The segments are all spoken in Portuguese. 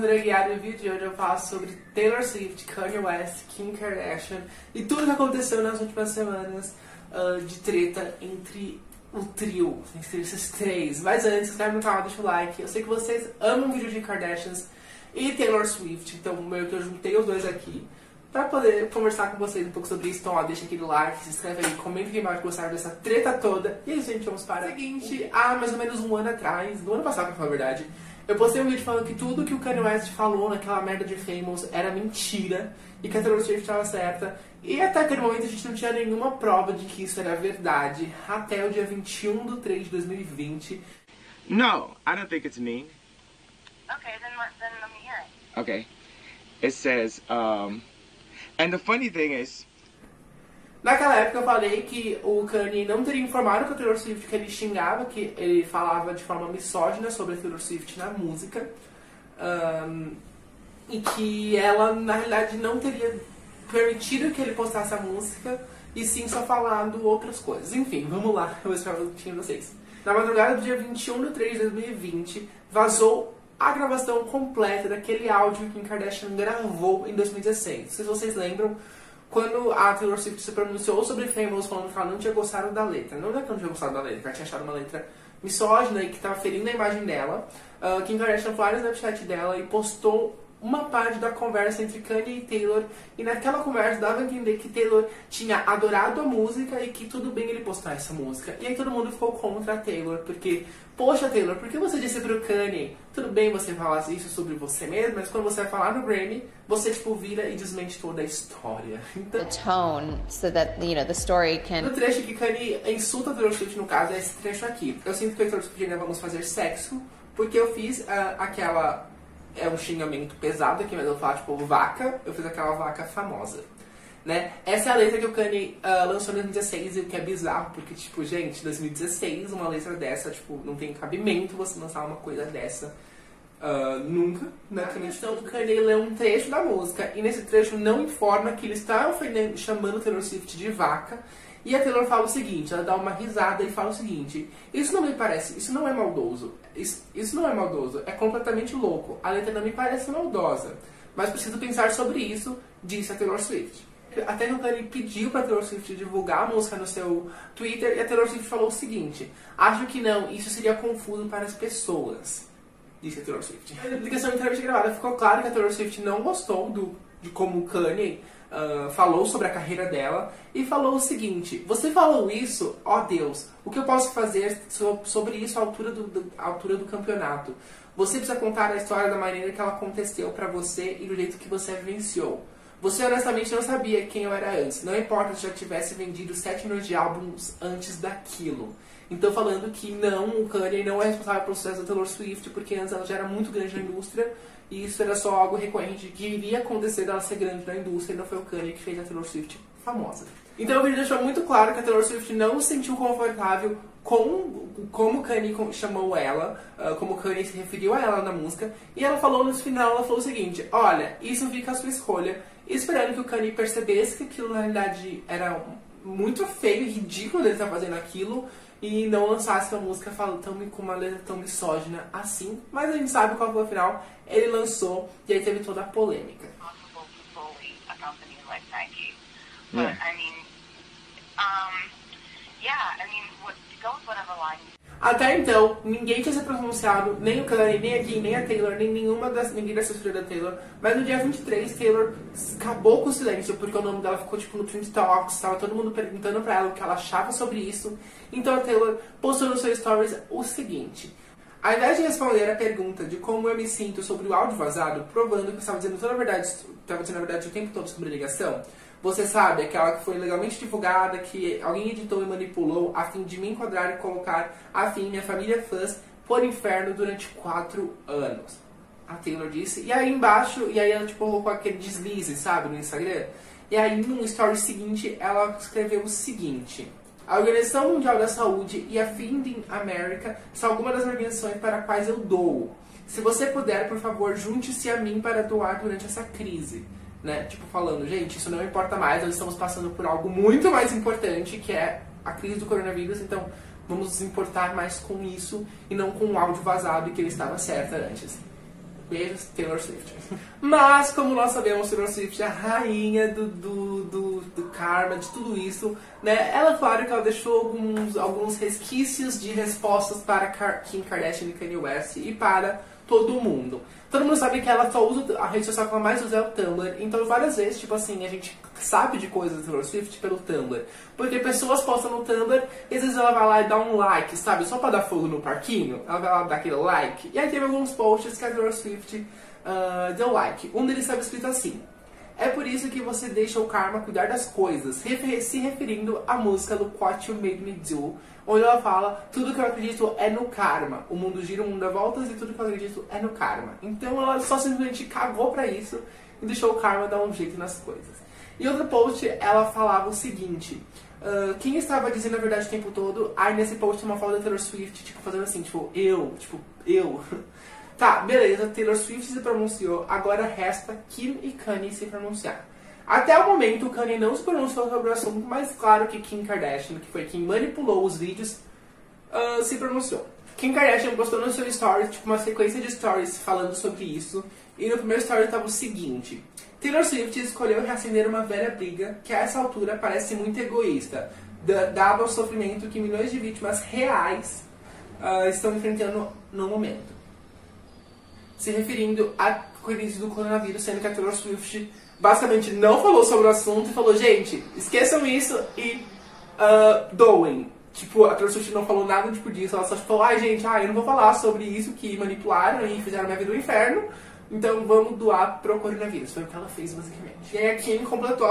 André Guiar e no vídeo de hoje eu falo sobre Taylor Swift, Kanye West, Kim Kardashian e tudo que aconteceu nas últimas semanas de treta entre o trio, entre esses três. Mas antes, se inscreve no canal, deixa o like. Eu sei que vocês amam vídeo de Kardashians e Taylor Swift, então meio que eu juntei os dois aqui pra poder conversar com vocês um pouco sobre isso. Então ó, deixa aquele like, se inscreve aí, comenta aqui embaixo que gostaram dessa treta toda. E aí, gente, vamos para o seguinte. Há mais ou menos um ano atrás, no ano passado pra falar a verdade, eu postei um vídeo falando que tudo que o Kanye West falou naquela merda de Famous era mentira e que a Taylor Swift estava certa. E até aquele momento a gente não tinha nenhuma prova de que isso era verdade. Até o dia 21/3 de 2020. No, I don't think it's me. Okay, then let me hear it. Okay. It says, and the funny thing is... Naquela época eu falei que o Kanye não teria informado com a Taylor Swift que ele xingava, que ele falava de forma misógina sobre a Taylor Swift na música. E que ela, na realidade, não teria permitido que ele postasse a música, e sim só falando outras coisas. Enfim, vamos lá, eu vou explicar um pouquinho pra vocês. Na madrugada do dia 21/3 de 2020, vazou a gravação completa daquele áudio que Kim Kardashian gravou em 2016. Não sei se vocês lembram, quando a Taylor Swift se pronunciou sobre Famous, falando que ela não tinha gostado da letra. Não é que ela não tinha gostado da letra, que ela tinha achado uma letra misógina e que estava ferindo a imagem dela. Kim Kardashian foi no Snapchat dela e postou uma parte da conversa entre Kanye e Taylor, e naquela conversa dava a entender que Taylor tinha adorado a música e que tudo bem ele postar essa música. E aí todo mundo ficou contra a Taylor, porque, poxa Taylor, por que você disse pro Kanye, tudo bem você falar isso sobre você mesmo, mas quando você vai falar no Grammy, você tipo vira e desmente toda a história. Então, the tone so that, you know, the story can... o trecho que Kanye insulta a Taylor Swift, no caso, é esse trecho aqui. Eu sinto que a Taylor Swift ainda vamos fazer sexo, porque eu fiz aquela... É um xingamento pesado aqui, mas eu falo tipo vaca, eu fiz aquela vaca famosa, né? Essa é a letra que o Kanye lançou em 2016, o que é bizarro, porque tipo, gente, 2016, uma letra dessa, tipo, não tem cabimento você lançar uma coisa dessa nunca, né? Então o Kanye lê um trecho da música, e nesse trecho não informa que ele está ofendendo, chamando Taylor Swift de vaca. E a Taylor fala o seguinte, ela dá uma risada e fala o seguinte: isso não me parece, isso não é maldoso, isso não é maldoso, é completamente louco, a letra não me parece maldosa, mas preciso pensar sobre isso, disse a Taylor Swift. Até que o Kanye pediu pra Taylor Swift divulgar a música no seu Twitter, e a Taylor Swift falou o seguinte: acho que não, isso seria confuso para as pessoas, disse a Taylor Swift. Na questão da entrevista gravada ficou claro que a Taylor Swift não gostou de como o Kanye falou sobre a carreira dela, e falou o seguinte: você falou isso, ó Deus, o que eu posso fazer sobre isso à altura do campeonato? Você precisa contar a história da maneira que ela aconteceu pra você e do jeito que você vivenciou. Você honestamente não sabia quem eu era antes, não importa se já tivesse vendido 7 milhões de álbuns antes daquilo. Então falando que não, o Kanye não é responsável pelo sucesso da Taylor Swift, porque antes ela já era muito grande na indústria, e isso era só algo recorrente que iria acontecer dela ser grande na indústria, e não foi o Kanye que fez a Taylor Swift famosa. Então o vídeo deixou muito claro que a Taylor Swift não se sentiu confortável com como o Kanye chamou ela, como o Kanye se referiu a ela na música, e ela falou no final, ela falou o seguinte: olha, isso fica a sua escolha, esperando que o Kanye percebesse que aquilo na realidade era muito feio e ridículo dele estar fazendo aquilo, e não lançasse uma música falando com uma letra tão misógina assim. Mas a gente sabe qual foi o final, ele lançou, e aí teve toda a polêmica. But I mean, yeah, I mean, go with whatever line. Até então, ninguém tinha se pronunciado, nem o Kanye, nem a Kim, nem a Taylor, nem ninguém da assessoria da Taylor. Mas no dia 23, Taylor acabou com o silêncio, porque o nome dela ficou tipo no Trend Talks, estava todo mundo perguntando pra ela o que ela achava sobre isso. Então a Taylor postou no seu stories o seguinte: ao invés de responder a pergunta de como eu me sinto sobre o áudio vazado, provando que eu estava dizendo toda a verdade, estava dizendo a verdade o tempo todo sobre a ligação, você sabe, aquela que foi legalmente divulgada, que alguém editou e manipulou a fim de me enquadrar e colocar a fim minha família fãs por inferno durante 4 anos. A Taylor disse. E aí embaixo, e aí ela tipo colocou aquele deslize, sabe, no Instagram. E aí no story seguinte ela escreveu o seguinte: a Organização Mundial da Saúde e a Feeding America são algumas das organizações para as quais eu dou. Se você puder, por favor, junte-se a mim para doar durante essa crise. Né? Tipo, falando, gente, isso não importa mais, nós estamos passando por algo muito mais importante, que é a crise do coronavírus, então vamos nos importar mais com isso e não com o áudio vazado e que ele estava certo antes. Beijos, Taylor Swift. Mas, como nós sabemos, Taylor Swift é a rainha do karma, de tudo isso, né? Ela, claro que ela deixou alguns resquícios de respostas para Kim Kardashian e Kanye West e para todo mundo. Todo mundo sabe que ela só usa, a rede social que ela mais usa é o Tumblr. Então, várias vezes, tipo assim, a gente sabe de coisas da Taylor Swift pelo Tumblr. Porque pessoas postam no Tumblr e às vezes ela vai lá e dá um like, sabe? Só pra dar fogo no parquinho. Ela vai lá dar aquele like. E aí teve alguns posts que a Taylor Swift deu like. Um deles estava escrito assim: é por isso que você deixa o karma cuidar das coisas. Se referindo à música do What You Made Me Do, onde ela fala: tudo que eu acredito é no karma. O mundo gira, o mundo dá voltas e tudo que eu acredito é no karma. Então ela só simplesmente cagou pra isso e deixou o karma dar um jeito nas coisas. E outro post, ela falava o seguinte: quem estava dizendo a verdade o tempo todo? Aí nesse post tem uma foto da Taylor Swift, tipo, fazendo assim, eu. Tá, beleza, Taylor Swift se pronunciou, agora resta Kim e Kanye se pronunciar. Até o momento, o Kanye não se pronunciou sobre o assunto, mas claro que Kim Kardashian, que foi quem manipulou os vídeos, se pronunciou. Kim Kardashian postou no seu story, tipo, uma sequência de stories falando sobre isso, e no primeiro story estava o seguinte: Taylor Swift escolheu reacender uma velha briga que a essa altura parece muito egoísta, dado ao sofrimento que milhões de vítimas reais estão enfrentando no momento. Se referindo à crise do coronavírus, sendo que a Taylor Swift basicamente não falou sobre o assunto e falou: gente, esqueçam isso e doem. Tipo, a Taylor Swift não falou nada tipo disso, ela só falou: ai gente, eu não vou falar sobre isso que manipularam e fizeram minha vida um inferno, então vamos doar pro coronavírus. Foi o que ela fez, basicamente. E aí a Kim completou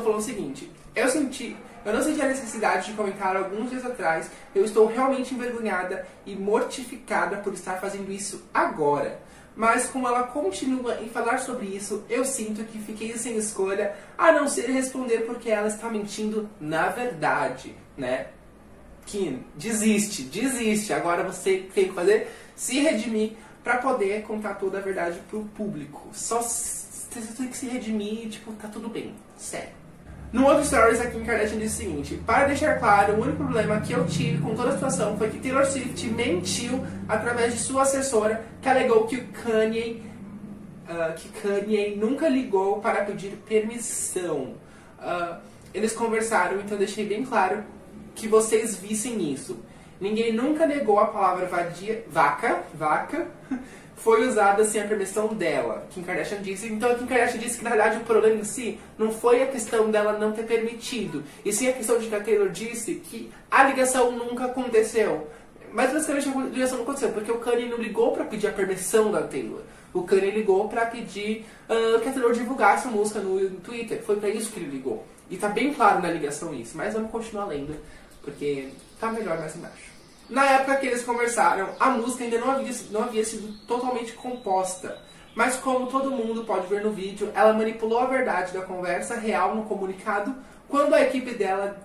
falando o seguinte: eu não senti a necessidade de comentar alguns dias atrás. Eu estou realmente envergonhada e mortificada por estar fazendo isso agora. Mas como ela continua em falar sobre isso, eu sinto que fiquei sem escolha a não ser responder porque ela está mentindo na verdade, né? Kim, desiste. Agora você tem que fazer se redimir pra poder contar toda a verdade pro público. Só você tem que se redimir, tipo, tá tudo bem, sério. No outro stories, a Kim Kardashian disse o seguinte: para deixar claro, o único problema que eu tive com toda a situação foi que Taylor Swift mentiu através de sua assessora, que alegou que Kanye nunca ligou para pedir permissão. Eles conversaram, então deixei bem claro que vocês vissem isso. Ninguém nunca negou a palavra vaca foi usada sem a permissão dela, Kim Kardashian disse. Então a Kim Kardashian disse que na verdade o problema em si não foi a questão dela não ter permitido, e sim a questão de que a Taylor disse que a ligação nunca aconteceu. Mas basicamente a ligação não aconteceu, porque o Kanye não ligou pra pedir a permissão da Taylor. O Kanye ligou pra pedir que a Taylor divulgasse a música no Twitter. Foi pra isso que ele ligou. E tá bem claro na ligação isso, mas vamos continuar lendo, porque tá melhor mais embaixo. Na época que eles conversaram, a música ainda não havia sido totalmente composta. Mas como todo mundo pode ver no vídeo, ela manipulou a verdade da conversa real no comunicado quando a equipe dela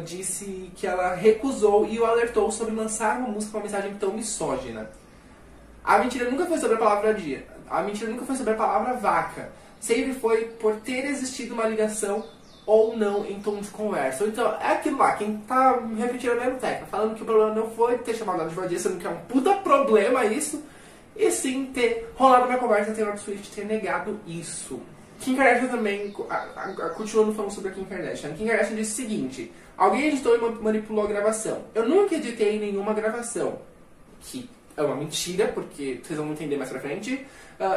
disse que ela recusou e o alertou sobre lançar uma música com uma mensagem tão misógina. A mentira nunca foi sobre a palavra a mentira nunca foi sobre a palavra vaca. Sempre foi por ter existido uma ligação ou não em tom de conversa. Então, é aquilo lá, quem tá repetindo a mesma tecla, falando que o problema não foi ter chamado ela de vadia, sendo que é um puta problema isso, e sim ter rolado uma conversa e a Taylor Swift ter negado isso. Kim Kardashian também, continuando falando sobre a Kim Kardashian. Kim Kardashian disse o seguinte: alguém editou e manipulou a gravação. Eu nunca editei nenhuma gravação. Que é uma mentira, porque vocês vão entender mais pra frente.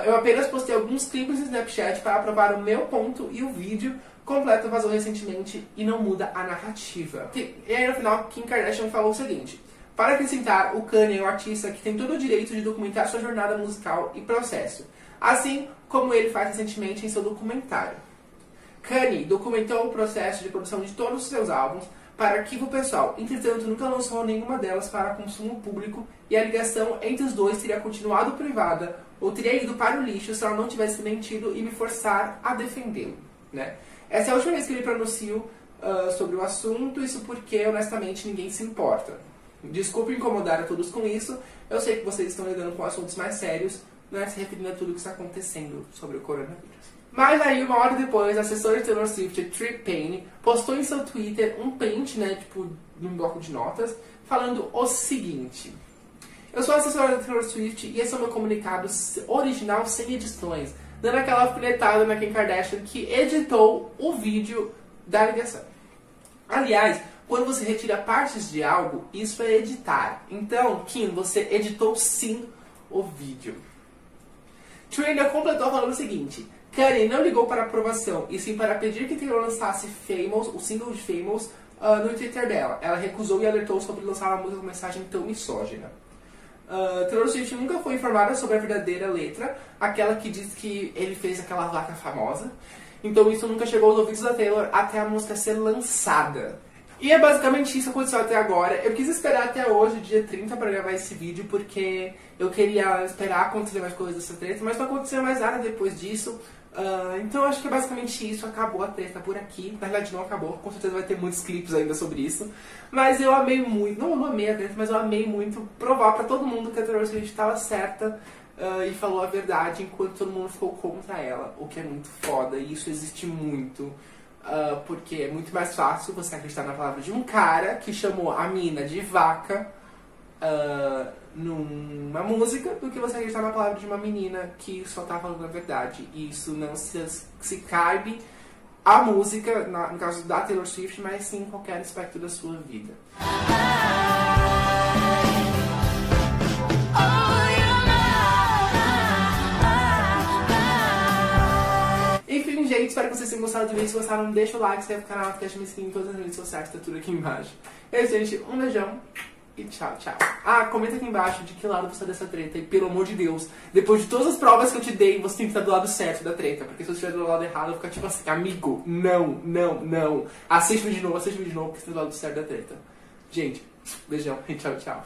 Eu apenas postei alguns clipes no Snapchat para provar o meu ponto e o vídeo completo vazou recentemente e não muda a narrativa. E aí no final, Kim Kardashian falou o seguinte: para acrescentar, o Kanye é um artista que tem todo o direito de documentar sua jornada musical e processo, assim como ele faz recentemente em seu documentário. Kanye documentou o processo de produção de todos os seus álbuns para arquivo pessoal, entretanto nunca lançou nenhuma delas para consumo público, e a ligação entre os dois teria continuado privada ou teria ido para o lixo se ela não tivesse mentido e me forçar a defendê-lo, né? Essa é a última vez que ele pronunciou sobre o assunto, isso porque, honestamente, ninguém se importa. Desculpe incomodar a todos com isso, eu sei que vocês estão lidando com assuntos mais sérios, não é se referindo a tudo que está acontecendo sobre o coronavírus. Mas aí, uma hora depois, a assessora de Taylor Swift, Trip Payne, postou em seu Twitter um print, né, tipo, num bloco de notas, falando o seguinte: Eu sou assessora da Taylor Swift e esse é o meu comunicado original sem edições, dando aquela alfinetada na Kim Kardashian que editou o vídeo da ligação. Aliás, quando você retira partes de algo, isso é editar. Então, Kim, você editou sim o vídeo. Trey ainda completou falando o seguinte: Kanye não ligou para aprovação, e sim para pedir que Taylor lançasse Famous, o single de Famous, no Twitter dela. Ela recusou e alertou sobre lançar uma música com mensagem tão misógina. Taylor Swift nunca foi informada sobre a verdadeira letra, aquela que diz que ele fez aquela vaca famosa. Então isso nunca chegou aos ouvidos da Taylor até a música ser lançada. E é basicamente isso que aconteceu até agora. Eu quis esperar até hoje, dia 30, para gravar esse vídeo, porque eu queria esperar acontecer mais coisas dessa treta, mas não aconteceu mais nada depois disso. Então eu acho que é basicamente isso, acabou a treta por aqui. Na verdade não acabou, com certeza vai ter muitos clipes ainda sobre isso. Mas eu amei muito, não amei a treta, mas eu amei muito provar pra todo mundo que a Taylor Swift estava certa e falou a verdade, enquanto todo mundo ficou contra ela, o que é muito foda, e isso existe muito. Porque é muito mais fácil você acreditar na palavra de um cara que chamou a mina de vaca numa música do que você acreditar na palavra de uma menina que só tá falando a verdade. E isso não se cabe à música, no caso da Taylor Swift, mas sim em qualquer aspecto da sua vida. Enfim, gente, espero que vocês tenham gostado do vídeo. Se gostaram, deixa o like, se inscreve no canal, deixa me seguir em todas as redes sociais, tá tudo aqui embaixo. É isso, gente. Um beijão e tchau, tchau. Comenta aqui embaixo de que lado você tá dessa treta. E pelo amor de Deus, depois de todas as provas que eu te dei, você tem que estar do lado certo da treta. Porque se você estiver do lado errado, eu vou ficar tipo assim, amigo, não. Assiste o vídeo de novo, porque você tá do lado certo da treta. Gente, beijão e tchau, tchau.